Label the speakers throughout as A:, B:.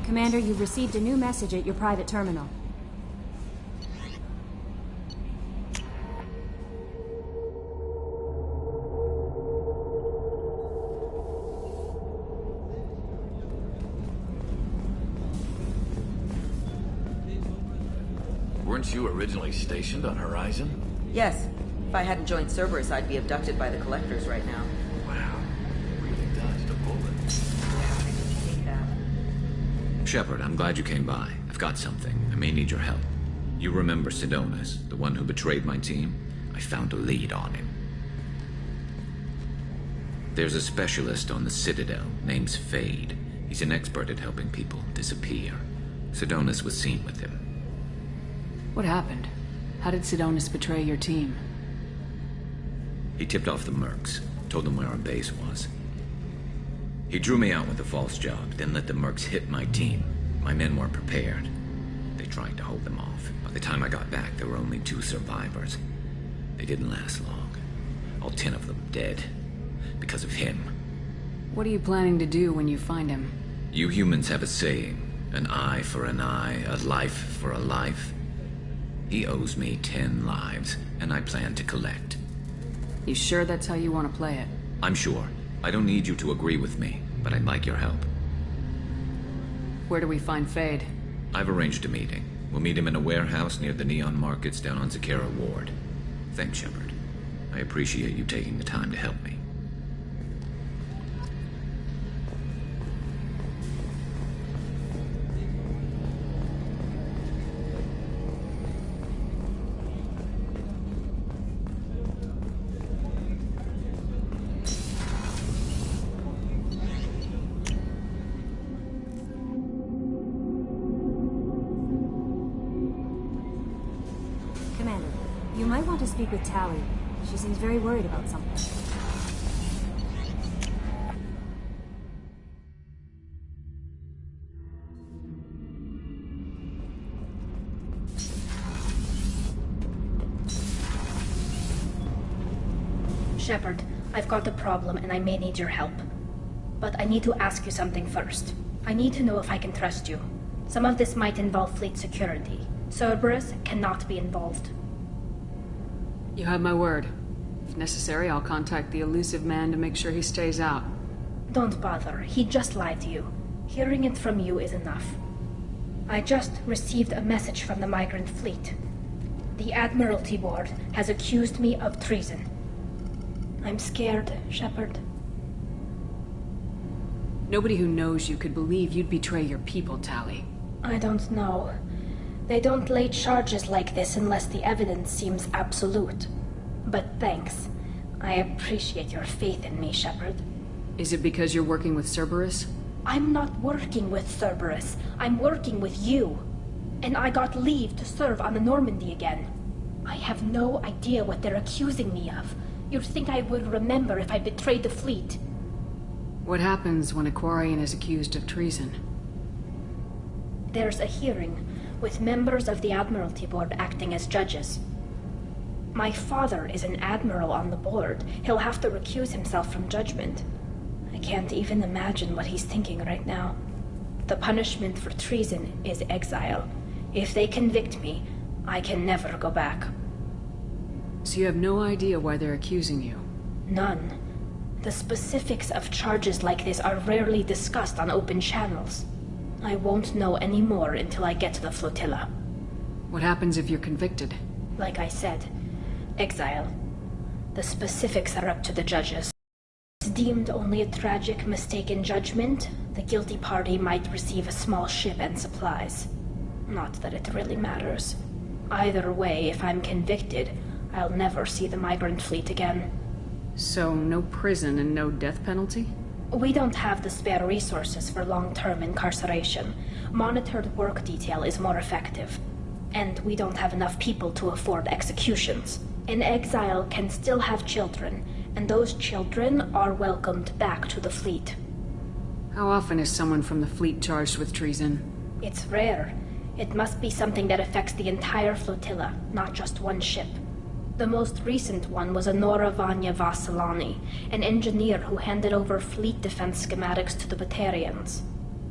A: Commander, you've received a new message at your private terminal.
B: Weren't you originally stationed on Horizon?
C: Yes. If I hadn't joined Cerberus, I'd be abducted by the Collectors right now.
B: Wow. Really dodged a bullet.
C: Take that.
D: Shepard, I'm glad you came by. I've got something. I may need your help. You remember Sidonus, the one who betrayed my team? I found a lead on him. There's a specialist on the Citadel, name's Fade. He's an expert at helping people disappear. Sidonus was seen with him.
E: What happened? How did Sidonus betray your team?
D: He tipped off the Mercs, told them where our base was. He drew me out with a false job, then let the Mercs hit my team. My men weren't prepared. They tried to hold them off. By the time I got back, there were only 2 survivors. They didn't last long. All 10 of them dead. Because of him.
E: What are you planning to do when you find him?
D: You humans have a saying, an eye for an eye, a life for a life. He owes me 10 lives, and I plan to collect.
E: You sure that's how you want to play it?
D: I'm sure. I don't need you to agree with me, but I'd like your help.
E: Where do we find Fade?
D: I've arranged a meeting. We'll meet him in a warehouse near the Neon Markets down on Zakera Ward. Thanks, Shepard. I appreciate you taking the time to help me.
A: Commander, you might want to speak with Tali. She seems very worried about something.
F: Shepard, I've got a problem and I may need your help. But I need to ask you something first. I need to know if I can trust you. Some of this might involve fleet security. Cerberus cannot be involved.
E: You have my word. If necessary, I'll contact the elusive man to make sure he stays out.
F: Don't bother. He just lied to you. Hearing it from you is enough. I just received a message from the migrant fleet. The Admiralty Board has accused me of treason. I'm scared, Shepard.
E: Nobody who knows you could believe you'd betray your people, Tali.
F: I don't know. They don't lay charges like this unless the evidence seems absolute. But thanks. I appreciate your faith in me, Shepard.
E: Is it because you're working with Cerberus?
F: I'm not working with Cerberus. I'm working with you. And I got leave to serve on the Normandy again. I have no idea what they're accusing me of. You'd think I would remember if I betrayed the fleet.
E: What happens when a Quarian is accused of treason?
F: There's a hearing, with members of the Admiralty Board acting as judges. My father is an admiral on the board. He'll have to recuse himself from judgment. I can't even imagine what he's thinking right now. The punishment for treason is exile. If they convict me, I can never go back.
E: So you have no idea why they're accusing you?
F: None. The specifics of charges like this are rarely discussed on open channels. I won't know any more until I get to the flotilla.
E: What happens if you're convicted?
F: Like I said, exile. The specifics are up to the judges. It's deemed only a tragic mistake in judgment. The guilty party might receive a small ship and supplies. Not that it really matters. Either way, if I'm convicted, I'll never see the migrant fleet again.
E: So no prison and no death penalty?
F: We don't have the spare resources for long-term incarceration. Monitored work detail is more effective. And we don't have enough people to afford executions. An exile can still have children, and those children are welcomed back to the fleet.
E: How often is someone from the fleet charged with treason?
F: It's rare. It must be something that affects the entire flotilla, not just one ship. The most recent one was Anora Vanya Vasilani, an engineer who handed over fleet defense schematics to the Batarians.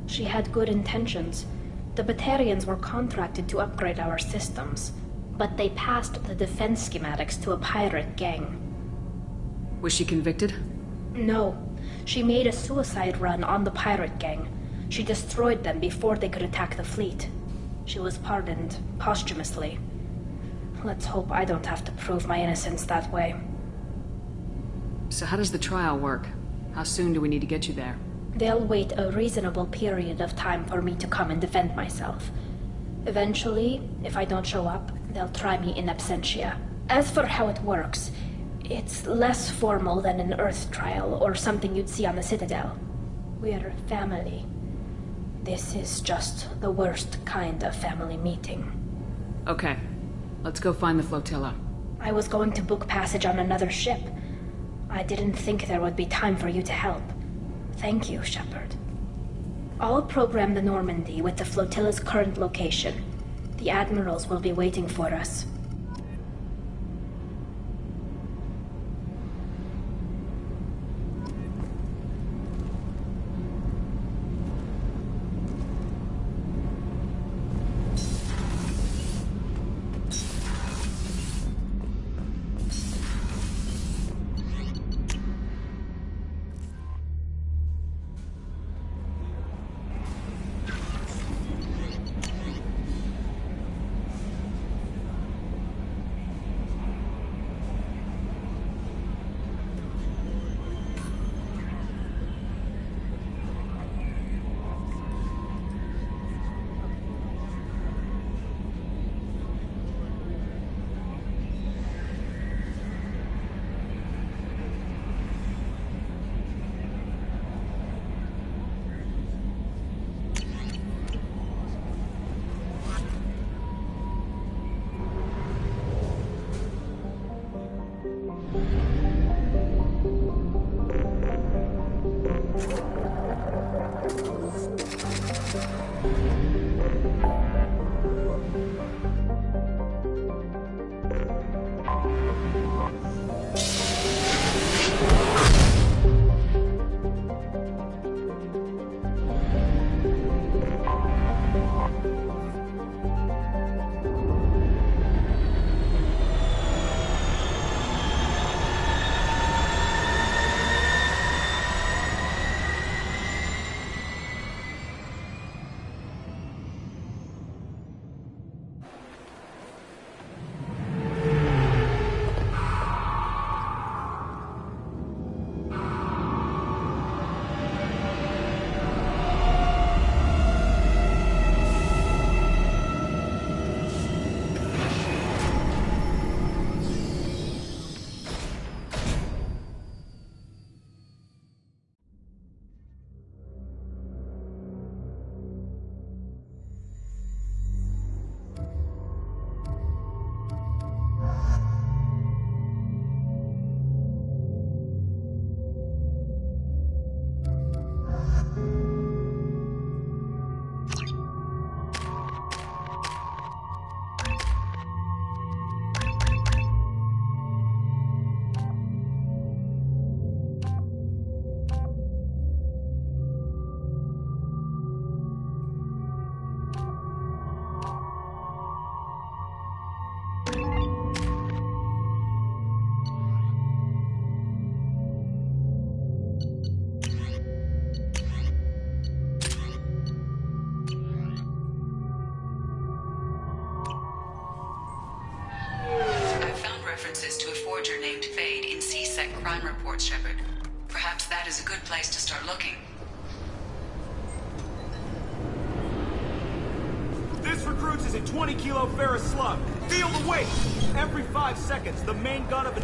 F: She had good intentions. The Batarians were contracted to upgrade our systems, but they passed the defense schematics to a pirate gang.
E: Was she convicted?
F: No. She made a suicide run on the pirate gang. She destroyed them before they could attack the fleet. She was pardoned posthumously. Let's hope I don't have to prove my innocence that way.
E: So how does the trial work? How soon do we need to get you there?
F: They'll wait a reasonable period of time for me to come and defend myself. Eventually, if I don't show up, they'll try me in absentia. As for how it works, it's less formal than an Earth trial or something you'd see on the Citadel. We're family. This is just the worst kind of family meeting.
E: Okay. Let's go find the flotilla.
F: I was going to book passage on another ship. I didn't think there would be time for you to help. Thank you, Shepard. I'll program the Normandy with the flotilla's current location. The admirals will be waiting for us.
E: crime reports, Shepard. Perhaps that is a good place to start looking.
G: This recruits is a 20-kilo ferrous slug. Feel the weight! Every 5 seconds, the main gun of an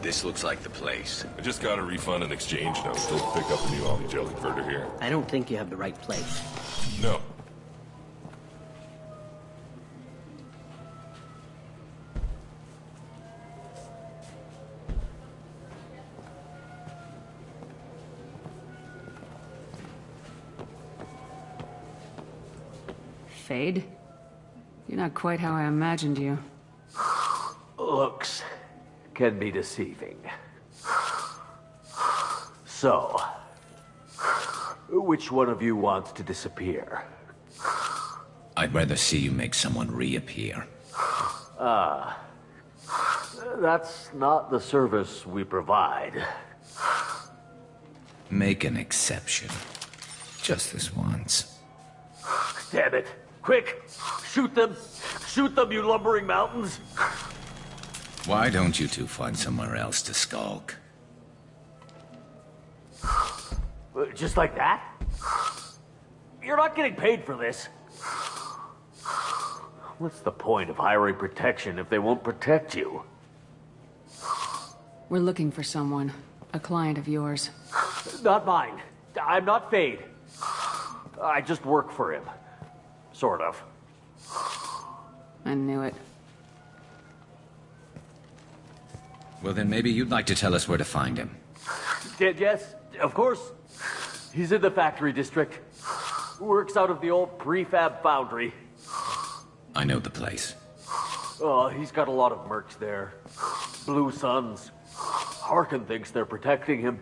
D: This looks like the place.
H: I just got a refund and exchange note to pick up a new Ollie gel converter here.
I: I don't think you have the right place.
H: No.
E: Fade? You're not quite how I imagined you.
J: Looks can be deceiving. So, which one of you wants to disappear?
D: I'd rather see you make someone reappear.
J: That's not the service we provide.
D: Make an exception. Just this once.
J: Damn it. Quick! Shoot them! Shoot them, you lumbering mountains!
D: Why don't you two find somewhere else to skulk?
J: Just like that? You're not getting paid for this. What's the point of hiring protection if they won't protect you?
E: We're looking for someone. A client of yours.
J: Not mine. I'm not Fade. I just work for him. Sort of.
E: I knew it.
D: Well, then maybe you'd like to tell us where to find him.
J: Yes, of course. He's in the factory district. Works out of the old prefab foundry.
D: I know the place.
J: Oh, he's got a lot of mercs there. Blue Suns. Harkin thinks they're protecting him.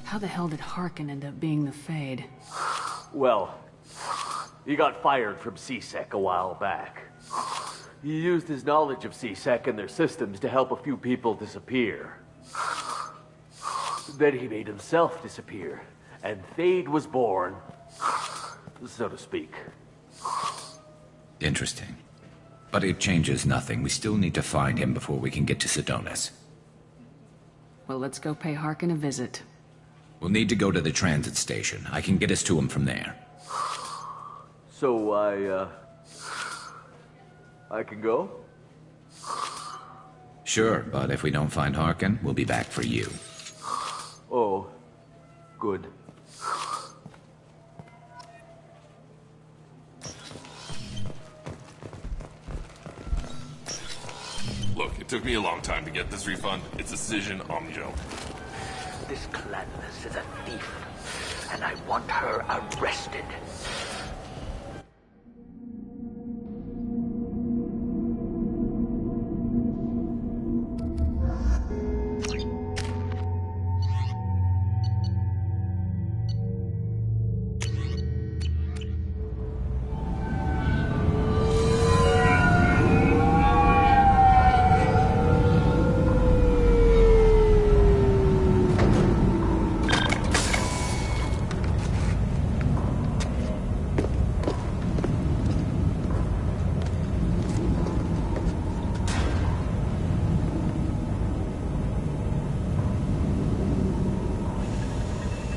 E: How the hell did Harkin end up being the Fade?
J: Well, he got fired from CSEC a while back. He used his knowledge of CSEC and their systems to help a few people disappear. Then he made himself disappear, and Fade was born, so to speak.
D: Interesting. But it changes nothing. We still need to find him before we can get to Sedonis.
E: Well, let's go pay Harkin a visit.
D: We'll need to go to the transit station. I can get us to him from there.
J: So I can go?
D: Sure, but if we don't find Harkin, we'll be back for you.
J: Oh, good.
H: Look, it took me a long time to get this refund. It's Decision Omnigel.
I: This Clanless is a thief, and I want her arrested.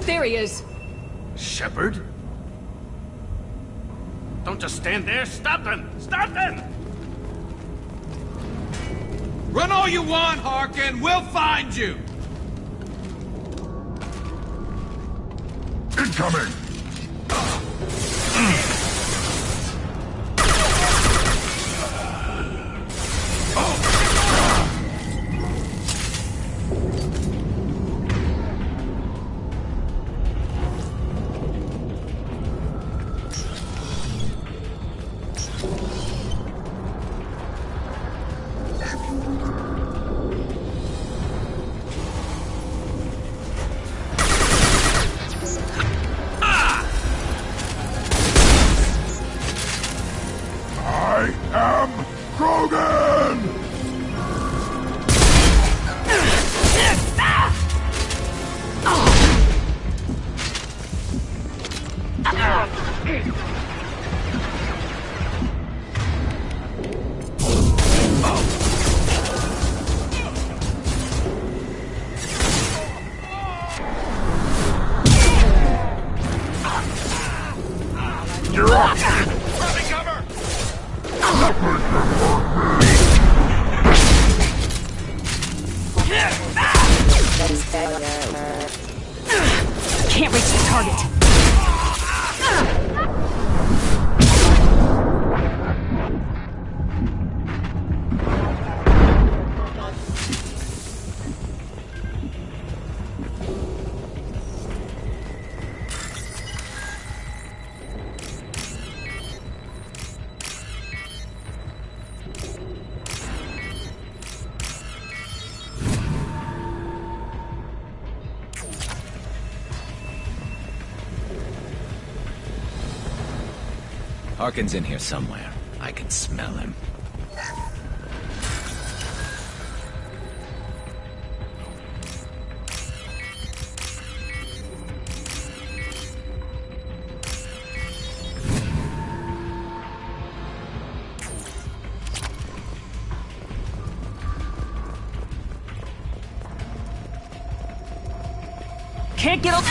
E: There he is!
G: Shepard? Don't just stand there. Stop them! Stop them!
K: Run all you want, Harkin. We'll find you.
H: Incoming!
A: Can't reach the target.
D: Harkin's in here somewhere. I can smell him.
A: Can't get up.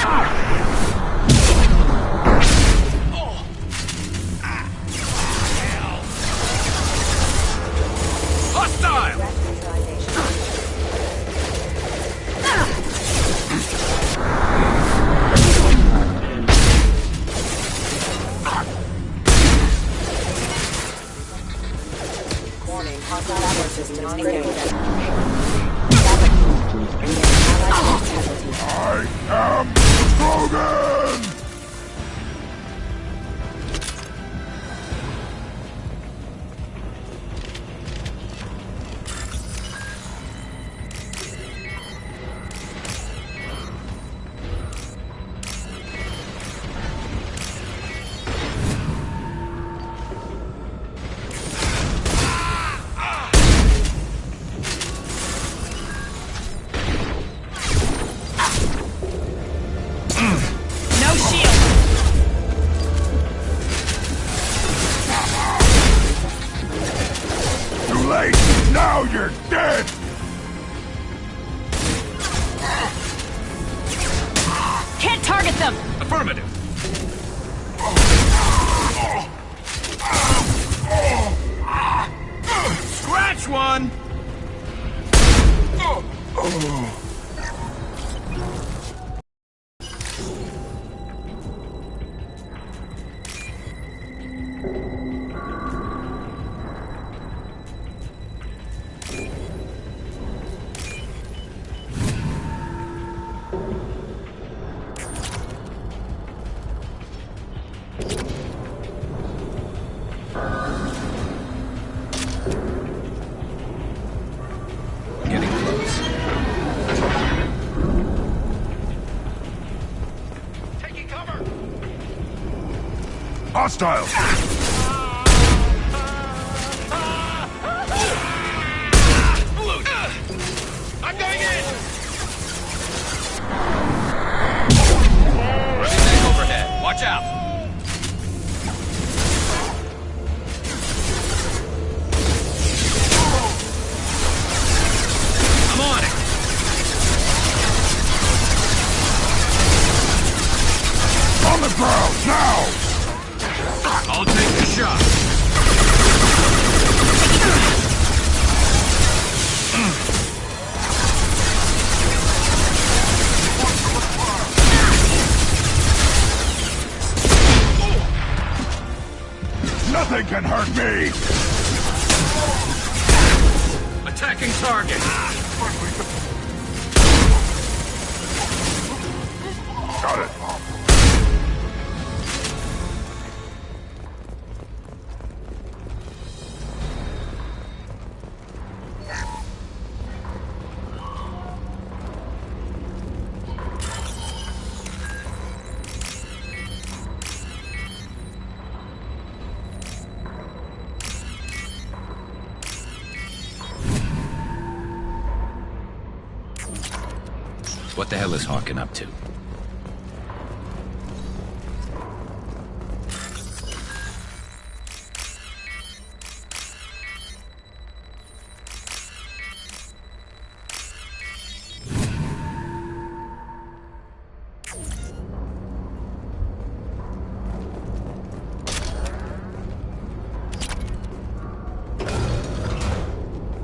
L: Now you're dead!
A: Can't target them!
L: Affirmative.
K: Scratch one!
L: Hostiles!
K: I'm going in!
L: Ready overhead. Watch out! I'm on it! On the ground, now! I'll take the shot. Nothing can hurt me. Attacking target. Got it.
D: What the hell is Harkin up to?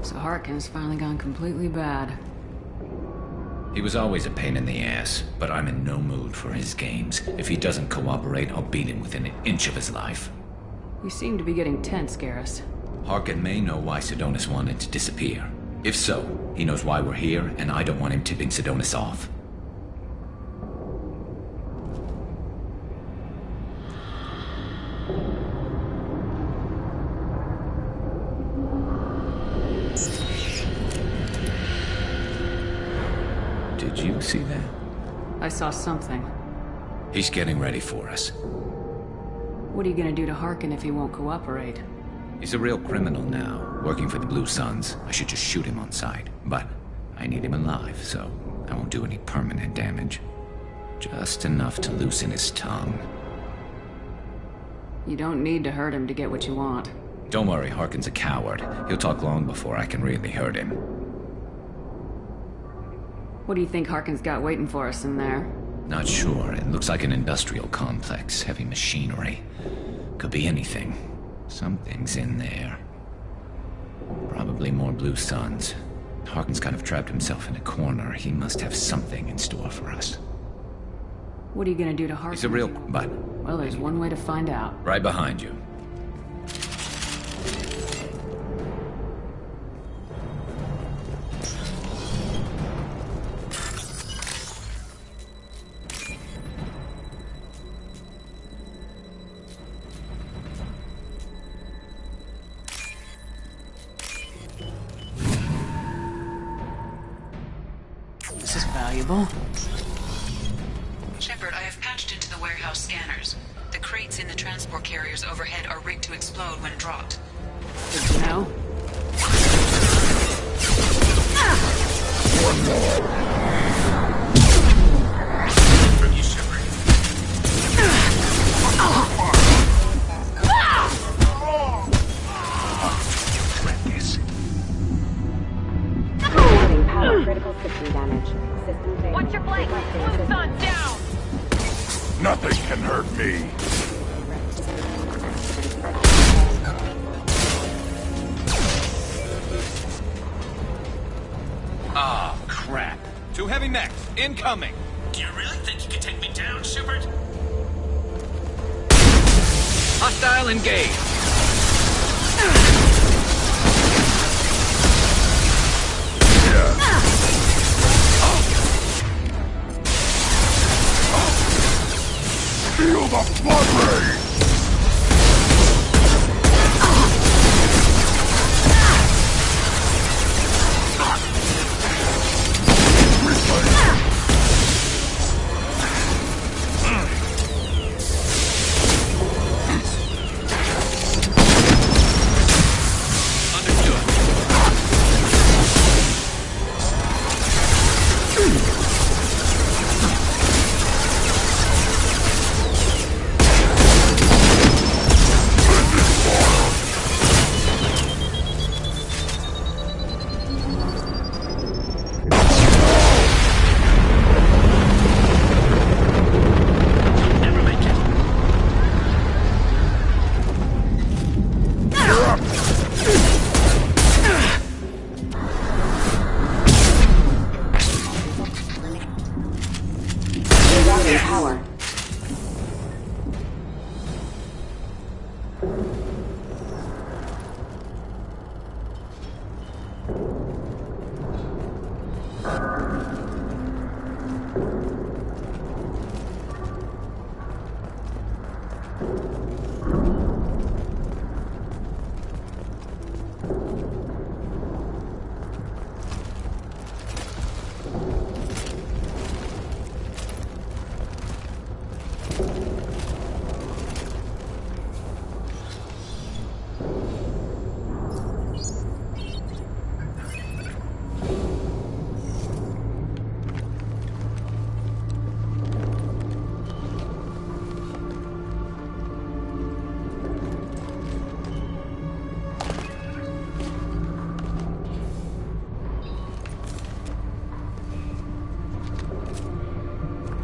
E: So Harkin's finally gone completely bad.
D: He was always a pain in the ass, but I'm in no mood for his games. If he doesn't cooperate, I'll beat him within an inch of his life.
E: You seem to be getting tense, Garrus.
D: Harkin may know why Sidonis wanted to disappear. If so, he knows why we're here, and I don't want him tipping Sidonis off. Did you see that?
E: I saw something.
D: He's getting ready for us.
E: What are you gonna do to Harkin if he won't cooperate?
D: He's a real criminal now, working for the Blue Suns. I should just shoot him on sight. But I need him alive, so I won't do any permanent damage. Just enough to loosen his tongue.
E: You don't need to hurt him to get what you want.
D: Don't worry, Harkin's a coward. He'll talk long before I can really hurt him.
E: What do you think Harkin's got waiting for us in there?
D: Not sure. It looks like an industrial complex. Heavy machinery. Could be anything. Something's in there. Probably more Blue Suns. Harkin's kind of trapped himself in a corner. He must have something in store for us.
E: What are you gonna do to Harkin?
D: He's a real... but...
E: Well, there's one way to find out.
D: Right behind you.
E: This is valuable.
M: Shepard, I have patched into the warehouse scanners. The crates in the transport carriers overhead are rigged to explode when dropped.
E: Good to know.
L: One more. From you, Shepard.
N: Power critical system damage. System failure.
O: Watch your flank! Blue Sun down!
L: Nothing can hurt me.
K: Ah, crap. Two heavy mechs, incoming!
P: Do you really think you can take me down, Shepard?
D: Hostile engaged!
L: Feel the flood rain!
N: Power.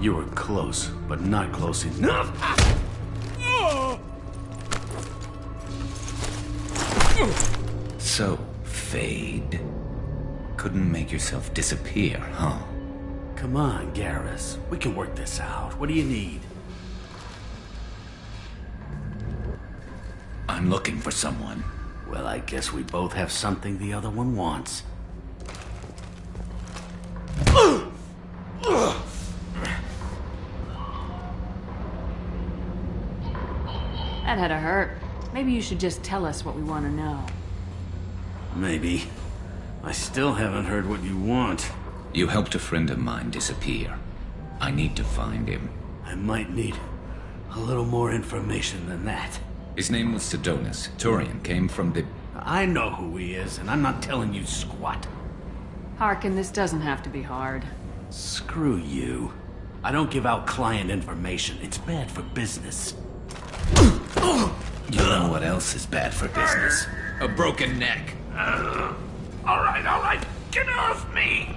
G: You were close, but not close enough.
D: So, Fade. Couldn't make yourself disappear, huh?
Q: Come on, Garrus. We can work this out. What do you need?
D: I'm looking for someone.
Q: Well, I guess we both have something the other one wants.
E: That had to hurt. Maybe you should just tell us what we want to know.
Q: Maybe. I still haven't heard what you want.
D: You helped a friend of mine disappear. I need to find him.
Q: I might need a little more information than that.
D: His name was Sidonus. Turian came from the...
Q: I know who he is, and I'm not telling you squat.
E: Harkin, this doesn't have to be hard.
Q: Screw you. I don't give out client information. It's bad for business.
D: You know what else is bad for business? A broken neck.
L: All right. Get off me!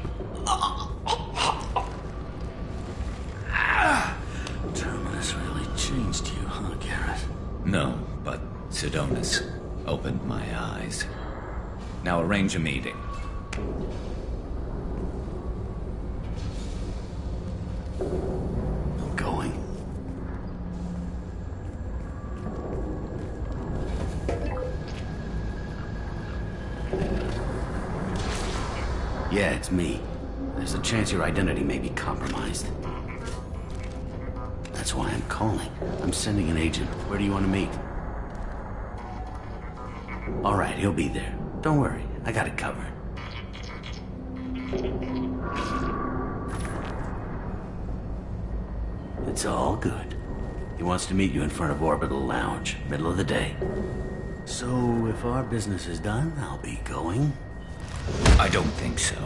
Q: Terminus really changed you, huh, Garrett?
D: No, but Sidonus opened my eyes. Now arrange a meeting.
Q: I'm going. Yeah, it's me. There's a chance your identity may be compromised. That's why I'm calling. I'm sending an agent. Where do you want to meet? All right, he'll be there. Don't worry, I got it covered. It's all good. He wants to meet you in front of Orbital Lounge, middle of the day. So, if our business is done, I'll be going.
D: I don't think so.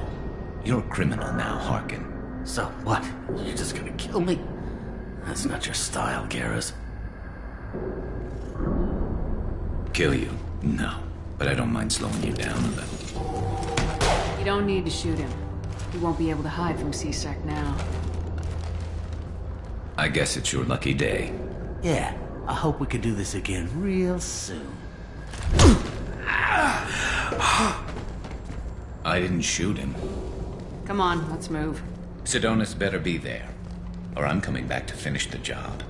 D: You're a criminal now, Harkin.
Q: So what? You're just gonna kill me? That's not your style, Garrus.
D: Kill you? No. But I don't mind slowing you down a little.
E: You don't need to shoot him. He won't be able to hide from C-Sec now.
D: I guess it's your lucky day.
Q: Yeah, I hope we can do this again real soon.
D: I didn't shoot him.
E: Come on, let's move.
D: Sidonus better be there, or I'm coming back to finish the job.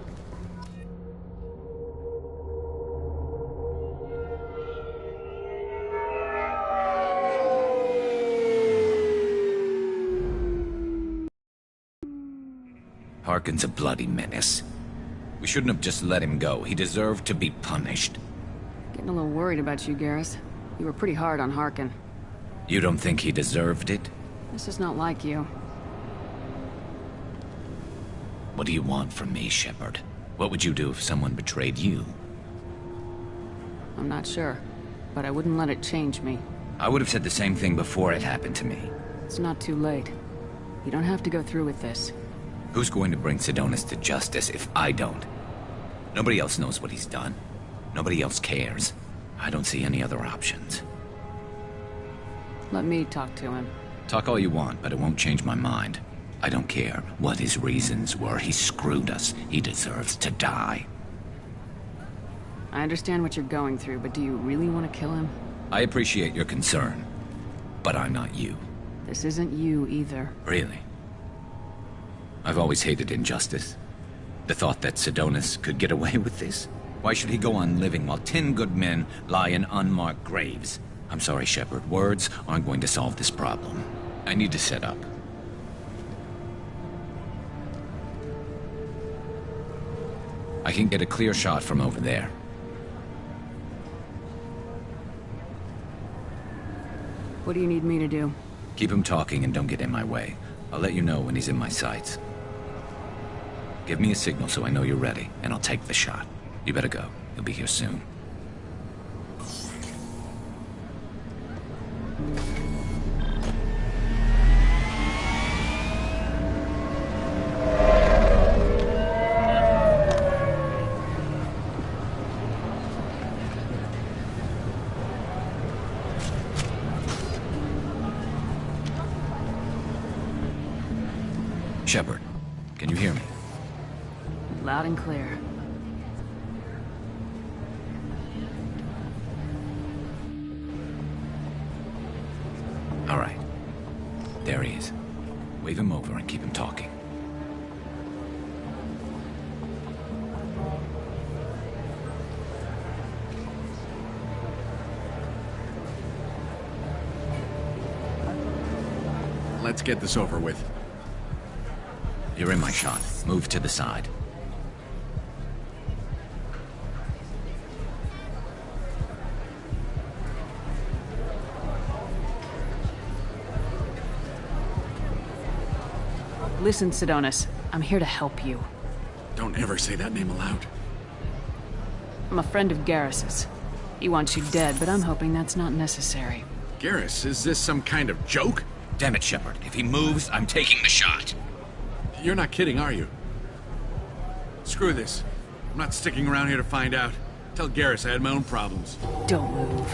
D: Harkin's a bloody menace. We shouldn't have just let him go. He deserved to be punished.
E: Getting a little worried about you, Garrus. You were pretty hard on Harkin.
D: You don't think he deserved it?
E: This is not like you.
D: What do you want from me, Shepard? What would you do if someone betrayed you?
E: I'm not sure, but I wouldn't let it change me.
D: I would have said the same thing before it happened to me.
E: It's not too late. You don't have to go through with this.
D: Who's going to bring Sidonus to justice if I don't? Nobody else knows what he's done. Nobody else cares. I don't see any other options.
E: Let me talk to him.
D: Talk all you want, but it won't change my mind. I don't care what his reasons were. He screwed us. He deserves to die.
E: I understand what you're going through, but do you really want to kill him?
D: I appreciate your concern, but I'm not you.
E: This isn't you either.
D: Really? I've always hated injustice. The thought that Sidonus could get away with this? Why should he go on living while 10 good men lie in unmarked graves? I'm sorry, Shepard. Words aren't going to solve this problem. I need to set up. I can get a clear shot from over there.
E: What do you need me to do?
D: Keep him talking and don't get in my way. I'll let you know when he's in my sights. Give me a signal so I know you're ready, and I'll take the shot. You better go. He'll be here soon. Shepard, can you hear me?
E: Loud and clear. All right. There he is.
D: Wave him over and keep him talking.
R: Let's get this over with.
D: You're in my shot. Move to the side.
E: Listen, Sidonis. I'm here to help you.
R: Don't ever say that name aloud.
E: I'm a friend of Garrus's. He wants you dead, but I'm hoping that's not necessary.
R: Garrus, is this some kind of joke?
D: Damn it, Shepard. If he moves, I'm taking the shot.
R: You're not kidding, are you? Screw this. I'm not sticking around here to find out. Tell Garrus I had my own problems.
E: Don't move.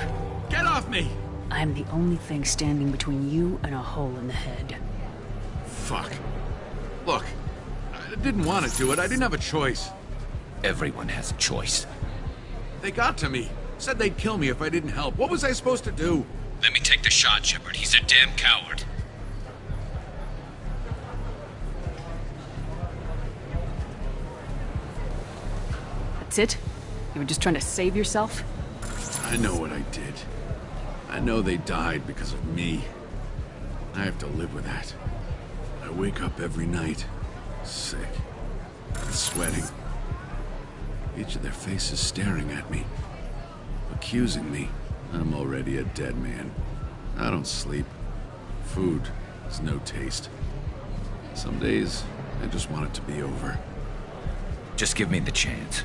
R: Get off me!
E: I'm the only thing standing between you and a hole in the head.
R: Fuck. Look, I didn't want to do it. I didn't have a choice.
D: Everyone has a choice.
R: They got to me. Said they'd kill me if I didn't help. What was I supposed to do?
D: Let me take the shot, Shepard. He's a damn coward.
E: That's it? You were just trying to save yourself?
R: I know what I did. I know they died because of me. I have to live with that. I wake up every night, sick, and sweating. Each of their faces staring at me, accusing me. I'm already a dead man. I don't sleep. Food has no taste. Some days, I just want it to be over.
D: Just give me the chance.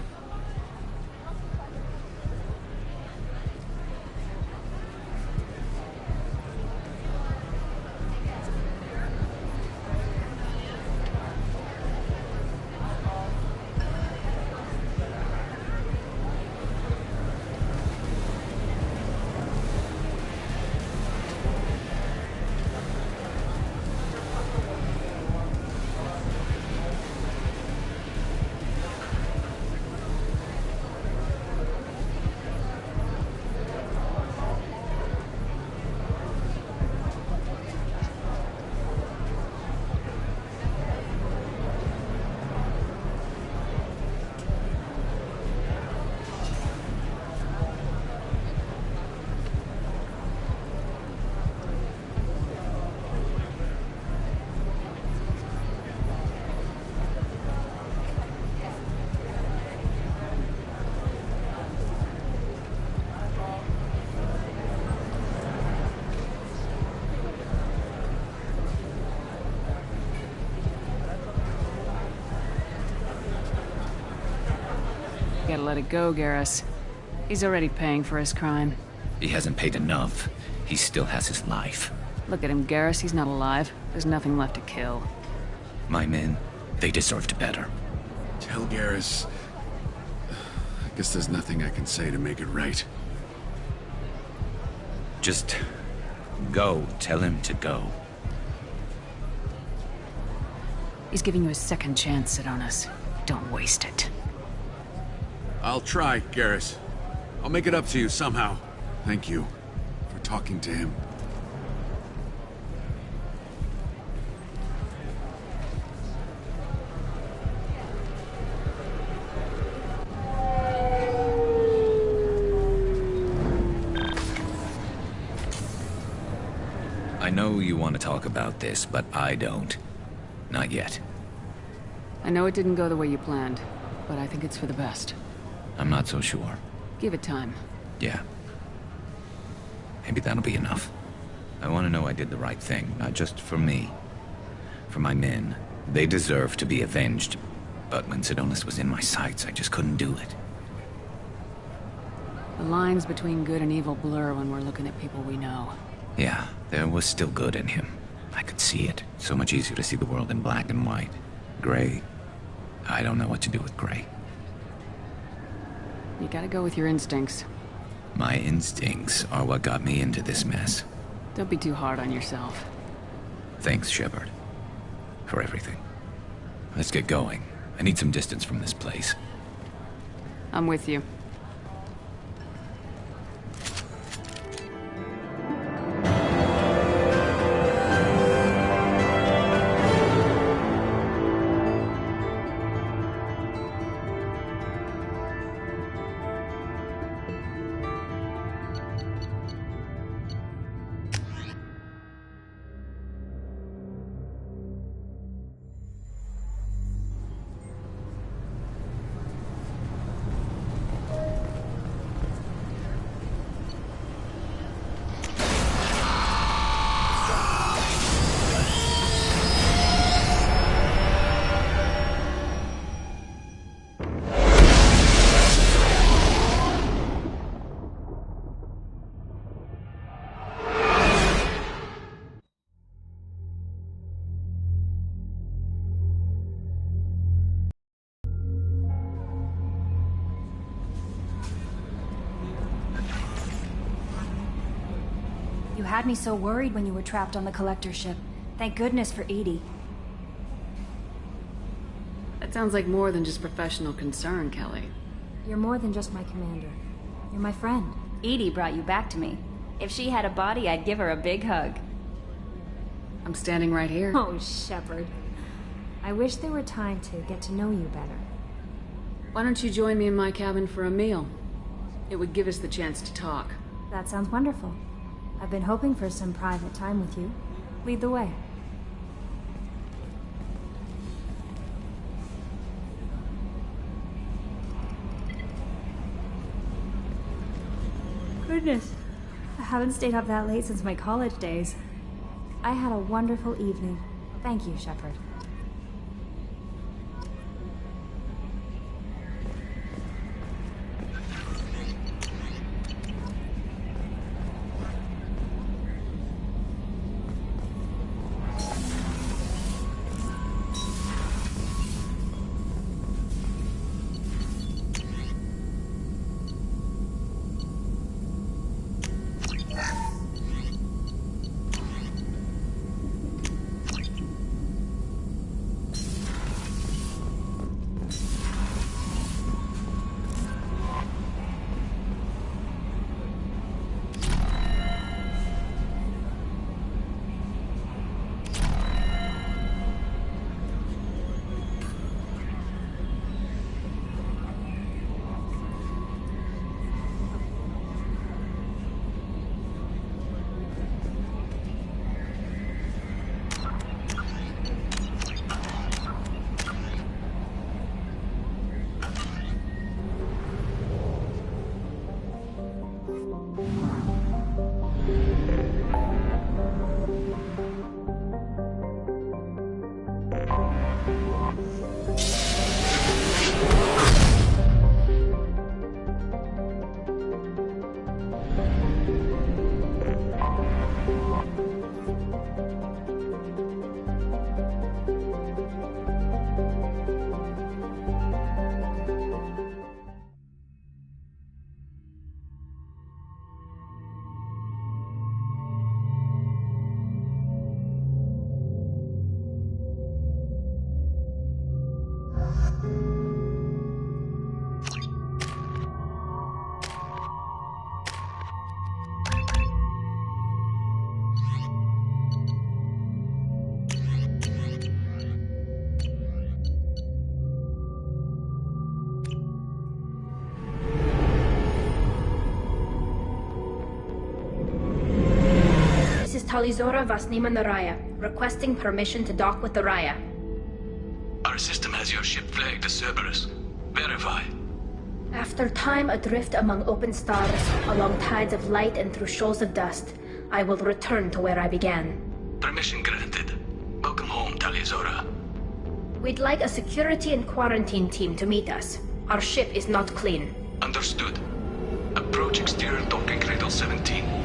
E: Gotta let it go, Garrus. He's already paying for his crime.
D: He hasn't paid enough. He still has his life.
E: Look at him, Garrus. He's not alive. There's nothing left to kill.
D: My men, they deserved better.
R: Tell Garrus... I guess there's nothing I can say to make it right.
D: Just... go. Tell him to go.
E: He's giving you a second chance, Sidonis. Don't waste it.
R: I'll try, Garrus. I'll make it up to you somehow. Thank you for talking to him.
D: I know you want to talk about this, but I don't. Not yet.
E: I know it didn't go the way you planned, but I think it's for the best.
D: I'm not so sure.
E: Give it time.
D: Yeah. Maybe that'll be enough. I want to know I did the right thing, not just for me. For my men. They deserve to be avenged. But when Sidonis was in my sights, I just couldn't do it.
E: The lines between good and evil blur when we're looking at people we know.
D: Yeah, there was still good in him. I could see it. So much easier to see the world in black and white. Gray. I don't know what to do with gray.
E: You gotta go with your instincts.
D: My instincts are what got me into this mess.
E: Don't be too hard on yourself.
D: Thanks, Shepard. For everything. Let's get going. I need some distance from this place.
E: I'm with you.
A: had me so worried when you were trapped on the collector ship. Thank goodness for Edie.
E: That sounds like more than just professional concern, Kelly.
A: You're more than just my commander. You're my friend.
S: Edie brought you back to me. If she had a body, I'd give her a big hug.
E: I'm standing right here.
A: Oh, Shepard. I wish there were time to get to know you better.
E: Why don't you join me in my cabin for a meal? It would give us the chance to talk.
A: That sounds wonderful. I've been hoping for some private time with you. Lead the way. Goodness. I haven't stayed up that late since my college days. I had a wonderful evening. Thank you, Shepard.
F: Talizora Vasnima Naraya, requesting permission to dock with the Raya.
I: Our system has your ship flagged as Cerberus. Verify.
F: After time adrift among open stars, along tides of light and through shoals of dust, I will return to where I began.
I: Permission granted. Welcome home, Talizora.
F: We'd like a security and quarantine team to meet us. Our ship is not clean.
I: Understood. Approach exterior docking cradle 17.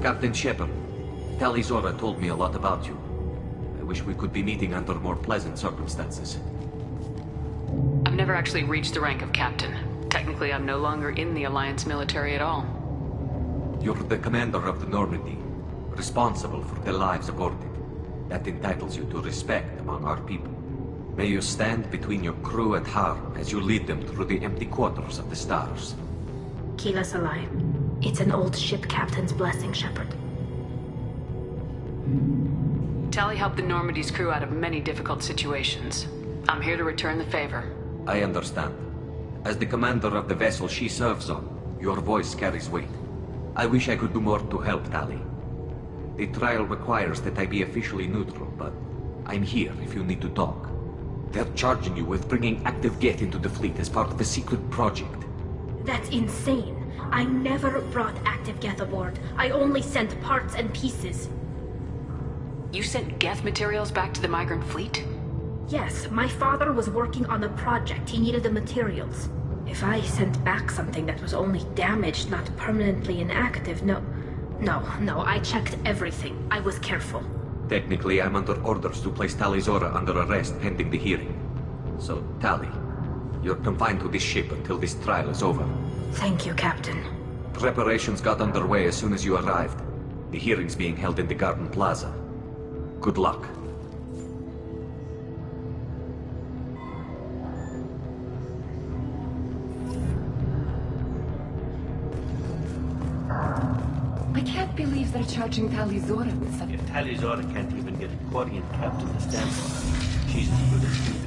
T: Captain Shepard, Talizora told me a lot about you. I wish we could be meeting under more pleasant circumstances.
E: I've never actually reached the rank of captain. Technically, I'm no longer in the Alliance military at all.
T: You're the commander of the Normandy, responsible for the lives aborted. That entitles you to respect among our people. May you stand between your crew and harm as you lead them through the empty quarters of the stars.
F: Kila Salai. It's an old ship captain's blessing, Shepard.
E: Tali helped the Normandy's crew out of many difficult situations. I'm here to return the favor.
T: I understand. As the commander of the vessel she serves on, your voice carries weight. I wish I could do more to help Tali. The trial requires that I be officially neutral, but I'm here if you need to talk. They're charging you with bringing active Geth into the fleet as part of a secret project.
F: That's insane. I never brought active Geth aboard. I only sent parts and pieces.
E: You sent Geth materials back to the migrant fleet?
F: Yes, my father was working on a project. He needed the materials. If I sent back something that was only damaged, not permanently inactive, no, I checked everything. I was careful.
T: Technically, I'm under orders to place Tali Zora under arrest pending the hearing. So, Tali, you're confined to this ship until this trial is over.
F: Thank you, Captain.
T: Preparations got underway as soon as you arrived. The hearing's being held in the Garden Plaza. Good luck.
U: I can't believe they're charging Tali Zora with something.
Q: If Tali Zora can't even get a Quarian captain to stand for her, she's as good as stupid.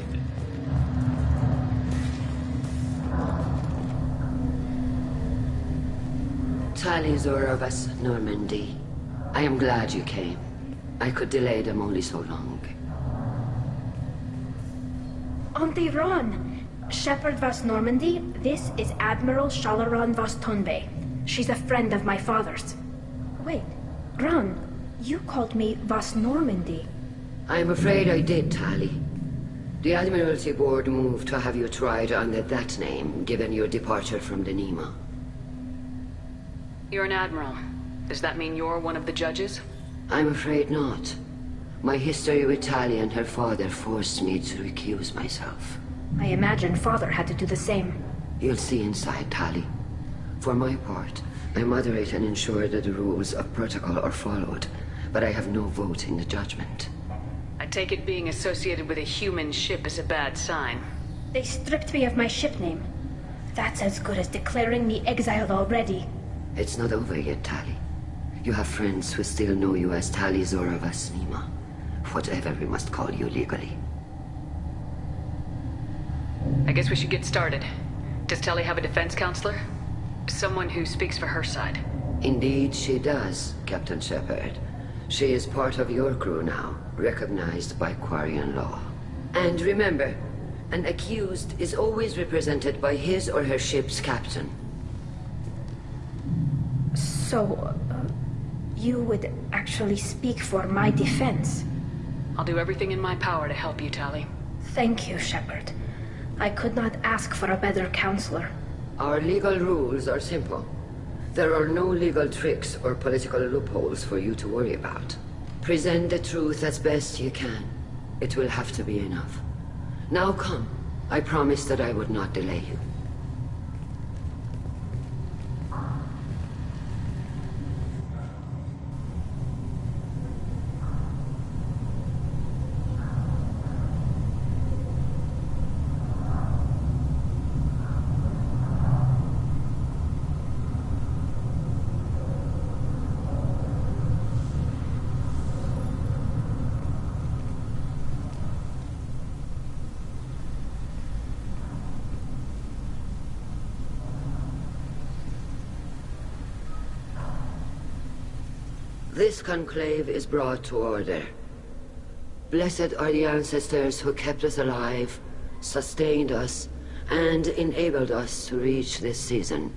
V: Tali Zora Vas Normandy. I am glad you came. I could delay them only so long.
F: Auntie Ron! Shepard Vas Normandy, this is Admiral Shalaran Vas Tonbe. She's a friend of my father's. Wait, Ron, you called me Vas Normandy.
V: I'm afraid I did, Tali. The Admiralty Board moved to have you tried under that name, given your departure from the Nima.
E: You're an admiral. Does that mean you're one of the judges?
V: I'm afraid not. My history with Tali and her father forced me to recuse myself.
F: I imagine father had to do the same.
V: You'll see inside, Tali. For my part, I moderate and ensure that the rules of protocol are followed, but I have no vote in the judgment.
E: I take it being associated with a human ship is a bad sign.
F: They stripped me of my ship name. That's as good as declaring me exiled already.
V: It's not over yet, Tali. You have friends who still know you as Tali Zora Vas Nima. Whatever we must call you legally.
E: I guess we should get started. Does Tali have a defense counselor? Someone who speaks for her side.
V: Indeed she does, Captain Shepard. She is part of your crew now, recognized by Quarian law. And remember, an accused is always represented by his or her ship's captain.
F: So, you would actually speak for my defense?
E: I'll do everything in my power to help you, Tali.
F: Thank you, Shepard. I could not ask for a better counselor.
V: Our legal rules are simple. There are no legal tricks or political loopholes for you to worry about. Present the truth as best you can. It will have to be enough. Now come. I promised that I would not delay you. This conclave is brought to order. Blessed are the ancestors who kept us alive, sustained us, and enabled us to reach this season.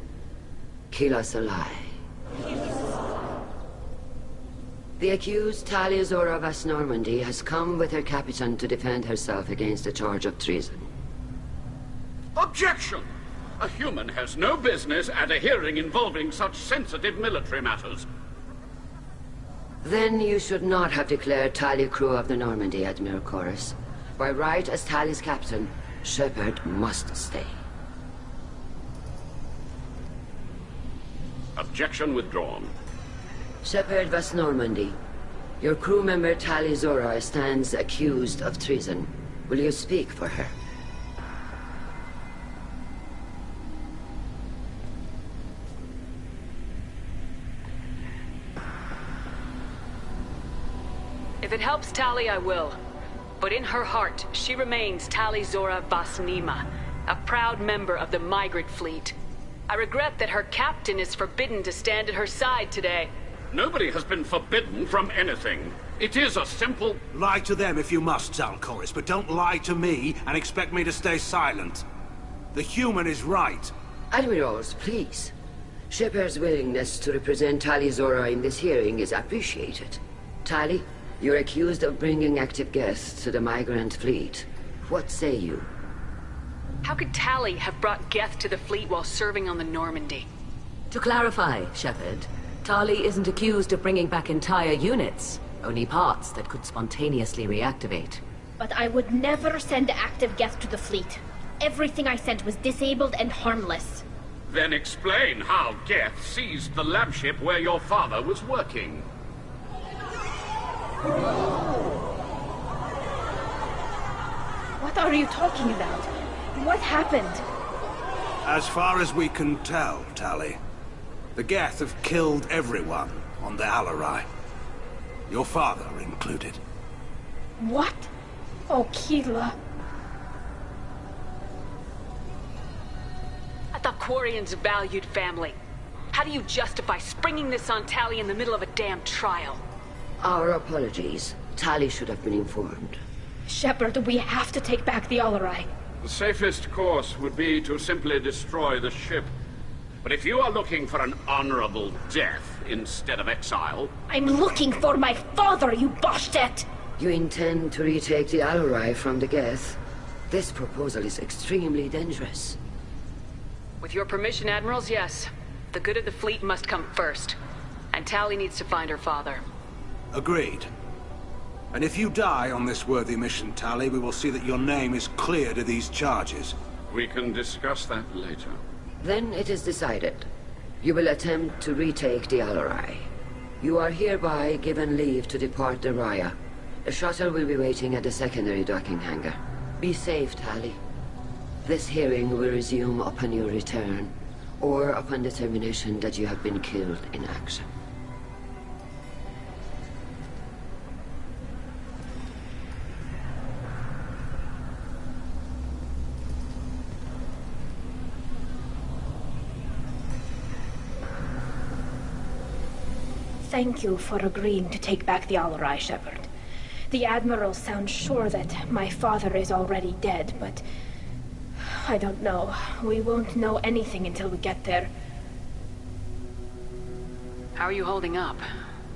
V: Kila Salai. The accused Tali Zora Vas Normandy has come with her captain to defend herself against a charge of treason.
K: Objection! A human has no business at a hearing involving such sensitive military matters.
V: Then you should not have declared Tali crew of the Normandy, Admiral Chorus. By right as Tali's captain, Shepard must stay.
K: Objection withdrawn.
V: Shepard Vas Normandy, your crew member Tali Zora stands accused of treason. Will you speak for her?
E: If it helps Tali, I will. But in her heart, she remains Tali Zora Vas Nima, a proud member of the Migrant Fleet. I regret that her captain is forbidden to stand at her side today.
K: Nobody has been forbidden from anything. It is a simple...
G: Lie to them if you must, Zalcoris, but don't lie to me and expect me to stay silent. The human is right.
V: Admirals, please. Shepard's willingness to represent Tali Zora in this hearing is appreciated. Tali, you're accused of bringing active guests to the Migrant Fleet. What say you?
E: How could Tali have brought Geth to the fleet while serving on the Normandy?
B: To clarify, Shepard, Tali isn't accused of bringing back entire units, only parts that could spontaneously reactivate.
F: But I would never send active Geth to the fleet. Everything I sent was disabled and harmless.
K: Then explain how Geth seized the lab ship where your father was working.
F: What are you talking about? What happened?
L: As far as we can tell, Tali, the Geth have killed everyone on the Alarai. Your father included.
F: What? Oh, Keela.
E: I thought Quarians valued family. How do you justify springing this on Tali in the middle of a damn trial?
V: Our apologies. Tali should have been informed.
F: Shepard, we have to take back the Alarai.
K: The safest course would be to simply destroy the ship. But if you are looking for an honorable death instead of exile...
F: I'm looking for my father, you Bastet!
V: You intend to retake the Alarai from the Geth? This proposal is extremely dangerous.
E: With your permission, Admirals, yes. The good of the fleet must come first. And Tali needs to find her father.
L: Agreed. And if you die on this worthy mission, Tali, we will see that your name is cleared of these charges.
K: We can discuss that later.
V: Then it is decided. You will attempt to retake the Alarai. You are hereby given leave to depart the Raya. A shuttle will be waiting at the secondary docking hangar. Be safe, Tali. This hearing will resume upon your return, or upon determination that you have been killed in action.
F: Thank you for agreeing to take back the Alarai, Shepard. The Admiral sounds sure that my father is already dead, but... I don't know. We won't know anything until we get there.
E: How are you holding up?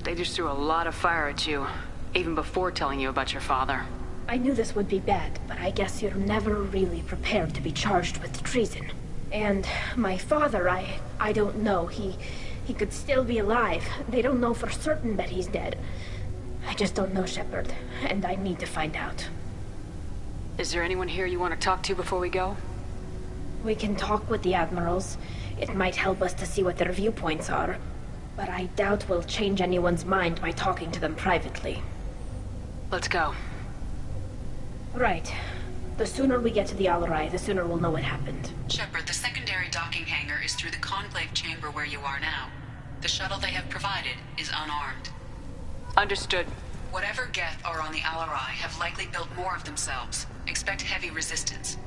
E: They just threw a lot of fire at you, even before telling you about your father.
F: I knew this would be bad, but I guess you're never really prepared to be charged with treason. And my father, I don't know. He could still be alive. They don't know for certain that he's dead. I just don't know, Shepard, and I need to find out.
E: Is there anyone here you want to talk to before we go?
F: We can talk with the Admirals. It might help us to see what their viewpoints are. But I doubt we'll change anyone's mind by talking to them privately.
E: Let's go.
F: Right. The sooner we get to the Alarai, the sooner we'll know what happened.
M: Shepard, the secondary docking hangar is through the Conclave chamber where you are now. The shuttle they have provided is unarmed.
E: Understood.
M: Whatever Geth are on the Alarai have likely built more of themselves. Expect heavy resistance.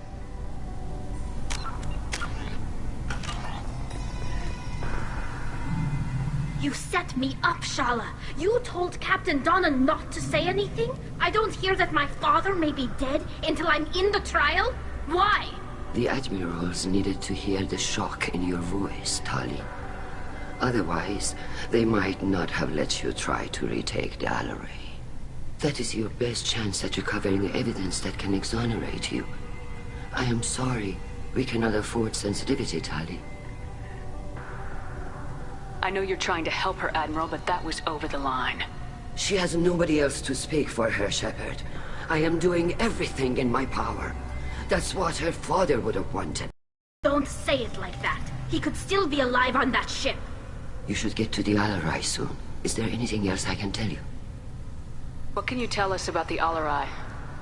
F: You set me up, Shala. You told Captain Donna not to say anything? I don't hear that my father may be dead until I'm in the trial? Why?
V: The Admirals needed to hear the shock in your voice, Tali. Otherwise, they might not have let you try to retake the Alarai. That is your best chance at recovering evidence that can exonerate you. I am sorry. We cannot afford sensitivity, Tali.
E: I know you're trying to help her, Admiral, but that was over the line.
V: She has nobody else to speak for her, Shepard. I am doing everything in my power. That's what her father would have wanted.
F: Don't say it like that. He could still be alive on that ship.
V: You should get to the Alarai soon. Is there anything else I can tell you?
E: What can you tell us about the Alarai?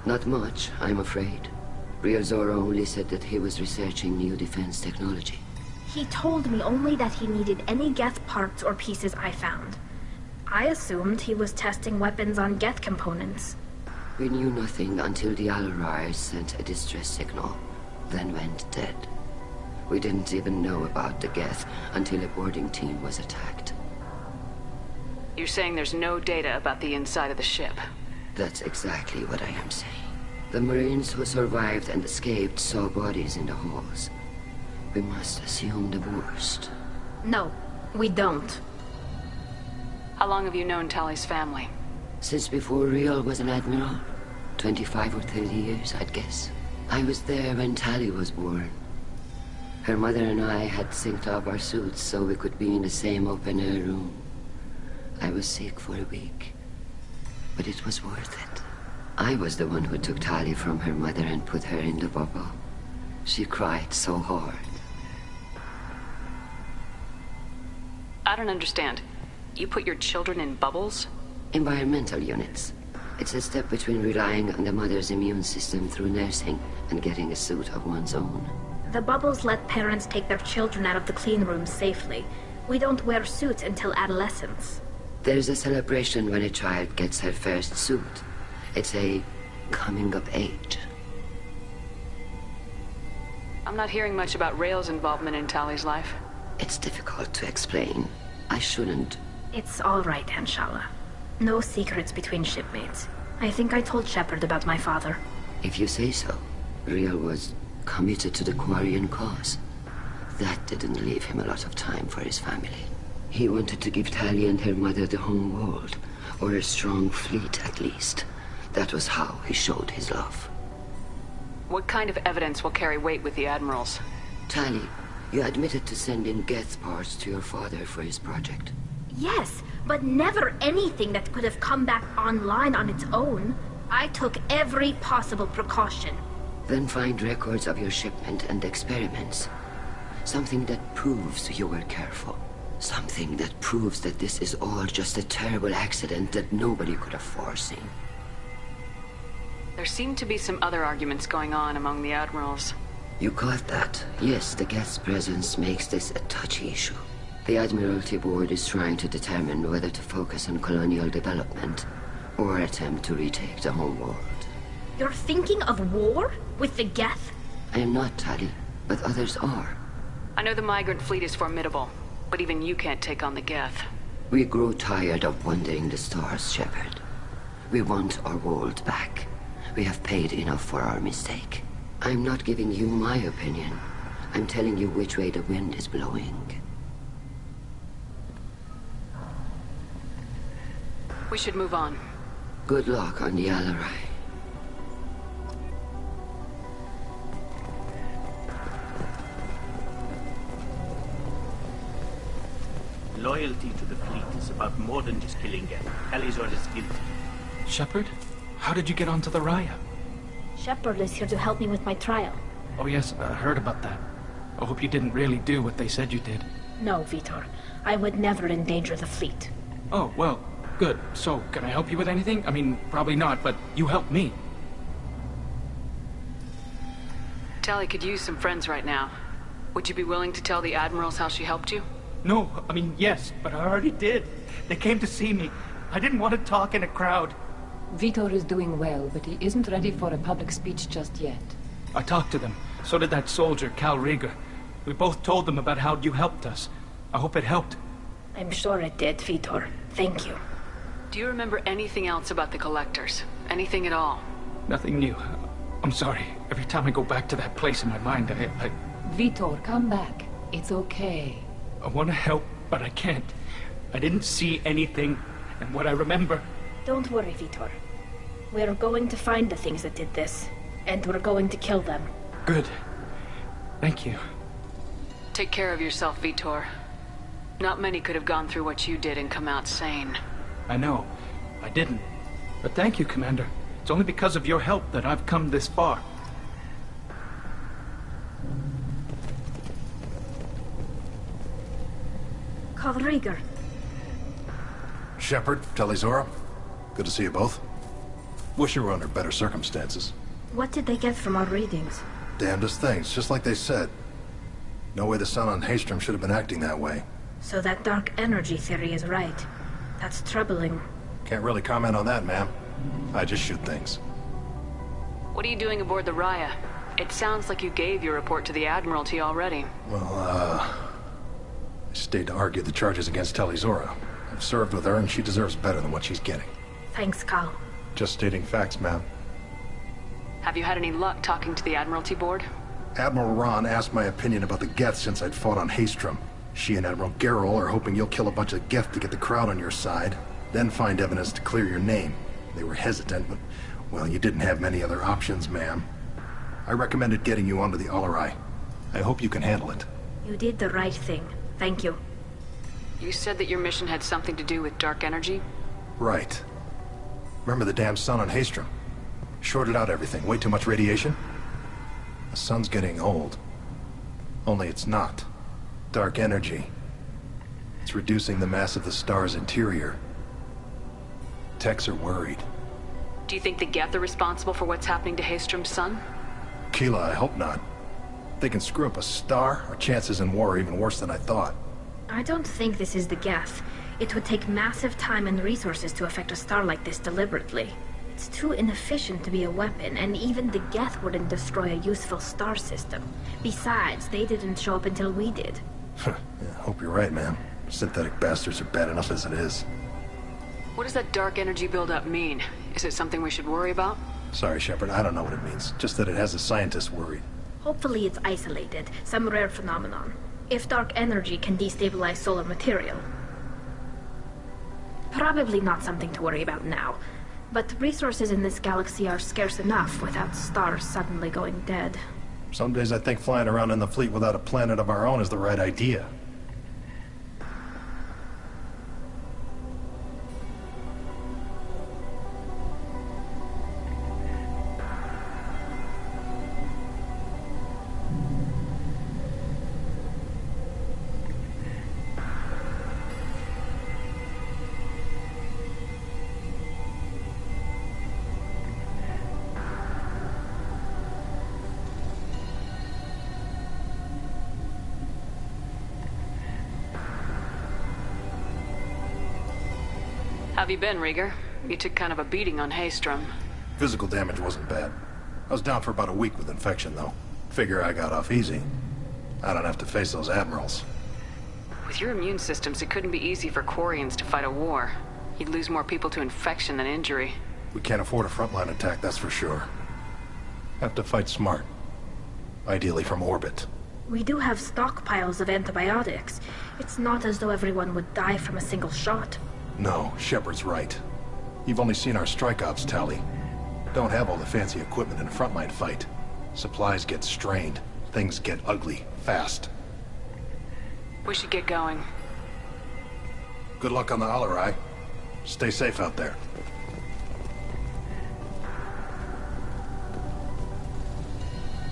V: Not much, I'm afraid. Real Zora only said that he was researching new defense technology.
F: He told me only that he needed any Geth parts or pieces I found. I assumed he was testing weapons on Geth components.
V: We knew nothing until the Alarai sent a distress signal, then went dead. We didn't even know about the Geth until a boarding team was attacked.
E: You're saying there's no data about the inside of the ship?
V: That's exactly what I am saying. The Marines who survived and escaped saw bodies in the halls. We must assume the worst.
F: No, we don't.
E: How long have you known Tali's family?
V: Since before Real was an admiral. 25 or 30 years, I'd guess. I was there when Tali was born. Her mother and I had synced up our suits so we could be in the same open-air room. I was sick for a week, but it was worth it. I was the one who took Tali from her mother and put her in the bubble. She cried so hard.
E: I don't understand. You put your children in bubbles?
V: Environmental units. It's a step between relying on the mother's immune system through nursing and getting a suit of one's own.
F: The bubbles let parents take their children out of the clean rooms safely. We don't wear suits until adolescence.
V: There's a celebration when a child gets her first suit. It's a coming of age.
E: I'm not hearing much about Rael's involvement in Tali's life.
V: It's difficult to explain. I shouldn't.
F: It's all right, Anshala. No secrets between shipmates. I think I told Shepard about my father.
V: If you say so. Rael was committed to the Quarian cause. That didn't leave him a lot of time for his family. He wanted to give Tali and her mother the home world, or a strong fleet at least. That was how he showed his love.
E: What kind of evidence will carry weight with the Admirals?
V: Tali, you admitted to sending Geth parts to your father for his project.
F: Yes, but never anything that could have come back online on its own. I took every possible precaution.
V: Then find records of your shipment and experiments. Something that proves you were careful. Something that proves that this is all just a terrible accident that nobody could have foreseen.
E: There seem to be some other arguments going on among the Admirals.
V: You caught that? Yes, the Geth's presence makes this a touchy issue. The Admiralty Board is trying to determine whether to focus on colonial development or attempt to retake the home world.
F: You're thinking of war? With the Geth?
V: I am not, Tali, but others are.
E: I know the migrant fleet is formidable, but even you can't take on the Geth.
V: We grow tired of wandering the stars, Shepard. We want our world back. We have paid enough for our mistake. I'm not giving you my opinion. I'm telling you which way the wind is blowing.
E: We should move on.
V: Good luck on the Alarai.
I: Loyalty to the fleet is about more than just killing Geth. Tali'Zorah is guilty.
C: Shepard? How did you get onto the Raya?
F: Shepard is here to help me with my trial.
C: Oh yes, I heard about that. I hope you didn't really do what they said you did.
F: No, Vitor. I would never endanger the fleet.
C: Oh, well, good. So, can I help you with anything? I mean, probably not, but you helped me.
E: Tali could use some friends right now. Would you be willing to tell the Admirals how she helped you?
C: No, I mean, yes, but I already did. They came to see me. I didn't want to talk in a crowd.
U: Vitor is doing well, but he isn't ready for a public speech just yet.
C: I talked to them. So did that soldier, Cal Rieger. We both told them about how you helped us. I hope it helped.
F: I'm sure it did, Vitor. Thank you.
E: Do you remember anything else about the Collectors? Anything at all?
C: Nothing new. I'm sorry. Every time I go back to that place in my mind, I...
U: Vitor, come back. It's okay.
C: I want to help, but I can't. I didn't see anything, and what I remember...
F: Don't worry, Vitor. We're going to find the things that did this, and we're going to kill them.
C: Good. Thank you.
E: Take care of yourself, Vitor. Not many could have gone through what you did and come out sane.
C: I know. I didn't. But thank you, Commander. It's only because of your help that I've come this far.
F: Cal Rieger.
J: Shepard, Tali'Zorah. Good to see you both. Wish you were under better circumstances.
F: What did they get from our readings?
J: Damnedest things, just like they said. No way the sun on Haestrom should have been acting that way.
F: So that dark energy theory is right. That's troubling.
J: Can't really comment on that, ma'am. I just shoot things.
E: What are you doing aboard the Raya? It sounds like you gave your report to the Admiralty already.
J: Well, I stayed to argue the charges against Tali'Zorah. I've served with her, and she deserves better than what she's getting.
F: Thanks, Cal.
J: Just stating facts, ma'am.
E: Have you had any luck talking to the Admiralty Board?
J: Admiral Ron asked my opinion about the Geth since I'd fought on Haestrom. She and Admiral Gerrel are hoping you'll kill a bunch of Geth to get the crowd on your side, then find evidence to clear your name. They were hesitant, but Well, you didn't have many other options, ma'am. I recommended getting you onto the Alarai. I hope you can handle it.
F: You did the right thing. Thank you.
E: You said that your mission had something to do with dark energy?
J: Right. Remember the damn sun on Haestrom? Shorted out everything. Way too much radiation? The sun's getting old. Only it's not. Dark energy. It's reducing the mass of the star's interior. Techs are worried.
E: Do you think the Geth are responsible for what's happening to Haestrom's sun?
J: Keela, I hope not. If they can screw up a star, our chances in war are even worse than I thought.
F: I don't think this is the Geth. It would take massive time and resources to affect a star like this deliberately. It's too inefficient to be a weapon, and even the Geth wouldn't destroy a useful star system. Besides, they didn't show up until we did.
J: Yeah, hope you're right, man. Synthetic bastards are bad enough as it is.
E: What does that dark energy buildup mean? Is it something we should worry about?
J: Sorry, Shepard, I don't know what it means. Just that it has the scientists worried.
F: Hopefully it's isolated, some rare phenomenon. If dark energy can destabilize solar material. Probably not something to worry about now. But resources in this galaxy are scarce enough without stars suddenly going dead.
J: Some days I think flying around in the fleet without a planet of our own is the right idea.
E: How have you been, Rieger? You took kind of a beating on Haestrom.
J: Physical damage wasn't bad. I was down for about a week with infection, though. Figure I got off easy. I don't have to face those admirals.
E: With your immune systems, it couldn't be easy for Quarians to fight a war. You'd lose more people to infection than injury.
J: We can't afford a frontline attack, that's for sure. Have to fight smart. Ideally from orbit.
F: We do have stockpiles of antibiotics. It's not as though everyone would die from a single shot.
J: No, Shepard's right. You've only seen our strike ops tally. Don't have all the fancy equipment in a frontline fight. Supplies get strained. Things get ugly, fast.
E: We should get going.
J: Good luck on the Alarai. Stay safe out there.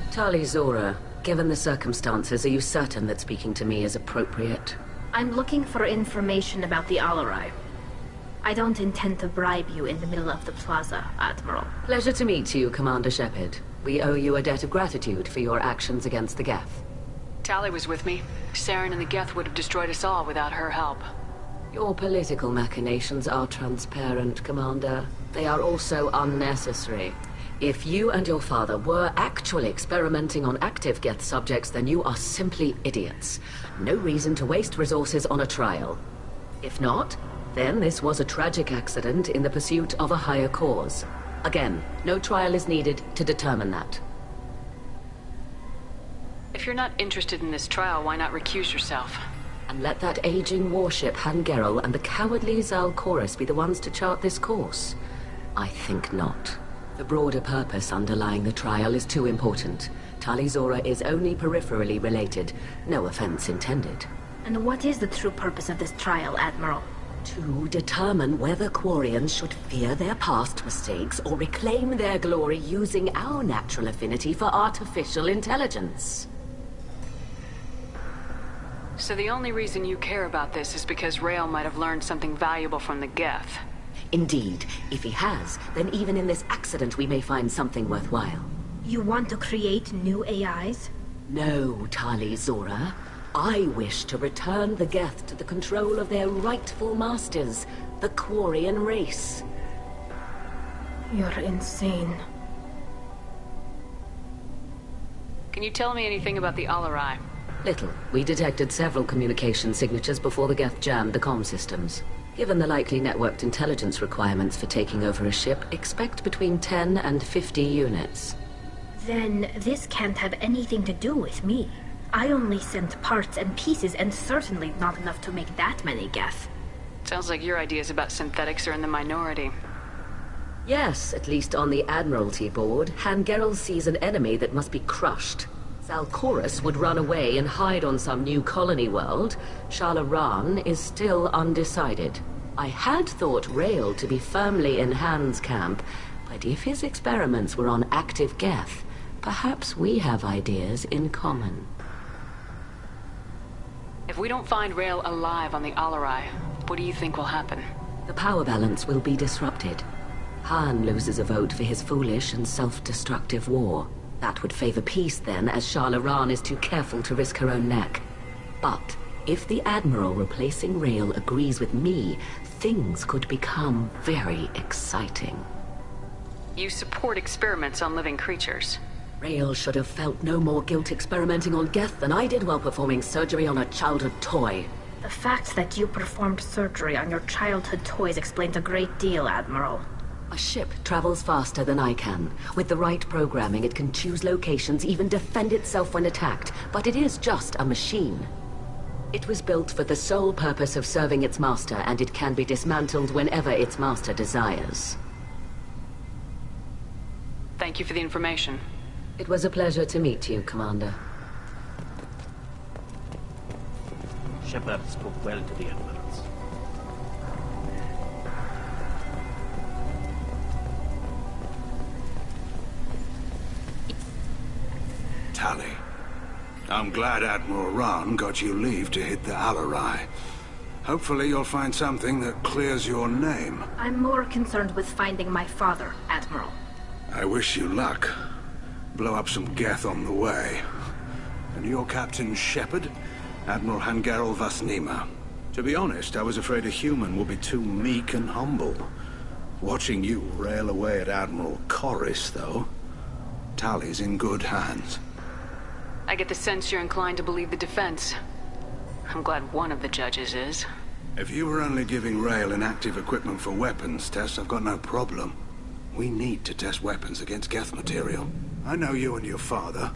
B: Tali Zora, given the circumstances, are you certain that speaking to me is appropriate?
F: I'm looking for information about the Alarai. I don't intend to bribe you in the middle of the plaza, Admiral.
B: Pleasure to meet you, Commander Shepard. We owe you a debt of gratitude for your actions against the Geth.
E: Tali was with me. Saren and the Geth would have destroyed us all without her help.
B: Your political machinations are transparent, Commander. They are also unnecessary. If you and your father were actually experimenting on active Geth subjects, then you are simply idiots. No reason to waste resources on a trial. If not, then this was a tragic accident in the pursuit of a higher cause. Again, no trial is needed to determine that.
E: If you're not interested in this trial, why not recuse yourself?
B: And let that aging warship Hangerel and the cowardly Zal Chorus be the ones to chart this course? I think not. The broader purpose underlying the trial is too important. Tali Zora is only peripherally related. No offense intended.
F: And what is the true purpose of this trial, Admiral?
B: To determine whether Quarians should fear their past mistakes or reclaim their glory using our natural affinity for artificial intelligence.
E: So the only reason you care about this is because Rael might have learned something valuable from the Geth.
B: Indeed. If he has, then even in this accident we may find something worthwhile.
F: You want to create new AIs?
B: No, Tali Zora. I wish to return the Geth to the control of their rightful masters, the Quarian race.
F: You're insane.
E: Can you tell me anything about the Alarai?
B: Little. We detected several communication signatures before the Geth jammed the comm systems. Given the likely networked intelligence requirements for taking over a ship, expect between 10 and 50 units.
F: Then this can't have anything to do with me. I only sent parts and pieces, and certainly not enough to make that many Geth.
E: Sounds like your ideas about synthetics are in the minority.
B: Yes, at least on the Admiralty board, Hangerel sees an enemy that must be crushed. Zalcorus would run away and hide on some new colony world. Shalaran is still undecided. I had thought Rael to be firmly in Han's camp, but if his experiments were on active Geth, perhaps we have ideas in common.
E: If we don't find Rael alive on the Alarai, what do you think will happen?
B: The power balance will be disrupted. Han loses a vote for his foolish and self-destructive war. That would favor peace then, as Shalaran is too careful to risk her own neck. But if the Admiral replacing Rael agrees with me, things could become very exciting.
E: You support experiments on living creatures.
B: Rael should have felt no more guilt experimenting on Geth than I did while performing surgery on a childhood toy.
F: The fact that you performed surgery on your childhood toys explains a great deal, Admiral.
B: A ship travels faster than I can. With the right programming, it can choose locations, even defend itself when attacked. But it is just a machine. It was built for the sole purpose of serving its master, and it can be dismantled whenever its master desires.
E: Thank you for the information.
B: It was a pleasure to meet you, Commander.
I: Shepard spoke well to the Admirals.
L: Tali, I'm glad Admiral Rahn got you leave to hit the Alarai. Hopefully you'll find something that clears your name.
F: I'm more concerned with finding my father, Admiral.
L: I wish you luck. Blow up some Geth on the way. And your Captain Shepard? Admiral Hangerel Vasnima. To be honest, I was afraid a human would be too meek and humble. Watching you rail away at Admiral Corris, though, Tali's in good hands.
E: I get the sense you're inclined to believe the defense. I'm glad one of the judges is.
L: If you were only giving Rael inactive equipment for weapons tests, I've got no problem. We need to test weapons against Geth material. I know you and your father.